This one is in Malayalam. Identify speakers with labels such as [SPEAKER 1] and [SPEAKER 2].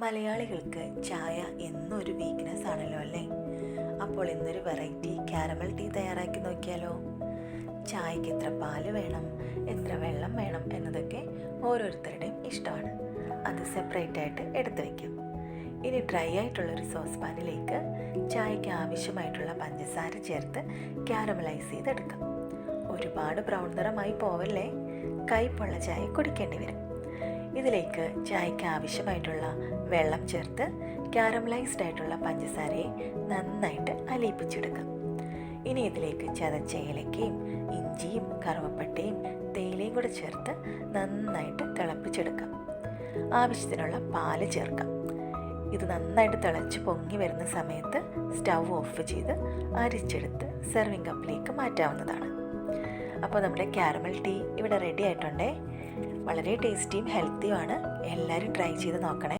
[SPEAKER 1] മലയാളികൾക്ക് ചായ എന്നൊരു വീക്ക്നെസ് ആണല്ലോ അല്ലേ? അപ്പോൾ ഇന്നൊരു വെറൈറ്റി കാരമൽ ടീ തയ്യാറാക്കി നോക്കിയാലോ? ചായക്ക് എത്ര പാല് വേണം, എത്ര വെള്ളം വേണം എന്നതൊക്കെ ഓരോരുത്തരുടെയും ഇഷ്ടമാണ്. അത് സെപ്പറേറ്റ് ആയിട്ട് എടുത്തു വയ്ക്കാം. ഇനി ഡ്രൈ ആയിട്ടുള്ളൊരു സോസ് പാനിലേക്ക് ചായക്ക് ആവശ്യമായിട്ടുള്ള പഞ്ചസാര ചേർത്ത് കാരമലൈസ് ചെയ്തെടുക്കാം. ഒരുപാട് ബ്രൗൺ നിറമായി പോവല്ലേ, കയ്പുള്ള ചായ കുടിക്കേണ്ടി വരും. ഇതിലേക്ക് ചായക്ക് ആവശ്യമായിട്ടുള്ള വെള്ളം ചേർത്ത് കാരമലൈസ്ഡ് ആയിട്ടുള്ള പഞ്ചസാരയെ നന്നായിട്ട് അലിയിപ്പിച്ചെടുക്കാം. ഇനി ഇതിലേക്ക് ചതച്ച ഏലക്കയും ഇഞ്ചിയും കറുവപ്പട്ടയും തേയിലയും കൂടെ ചേർത്ത് നന്നായിട്ട് തിളപ്പിച്ചെടുക്കാം. ആവശ്യത്തിനുള്ള പാല് ചേർക്കാം. ഇത് നന്നായിട്ട് തിളച്ച് പൊങ്ങി വരുന്ന സമയത്ത് സ്റ്റൗ ഓഫ് ചെയ്ത് അരിച്ചെടുത്ത് സെർവിങ് കപ്പിലേക്ക് മാറ്റാവുന്നതാണ്. അപ്പോൾ നമ്മുടെ കാരമൽ ടീ ഇവിടെ റെഡി ആയിട്ടുണ്ടേ. വളരെ ടേസ്റ്റിയും ഹെൽത്തിയുമാണ്. എല്ലാവരും ട്രൈ ചെയ്ത് നോക്കണേ.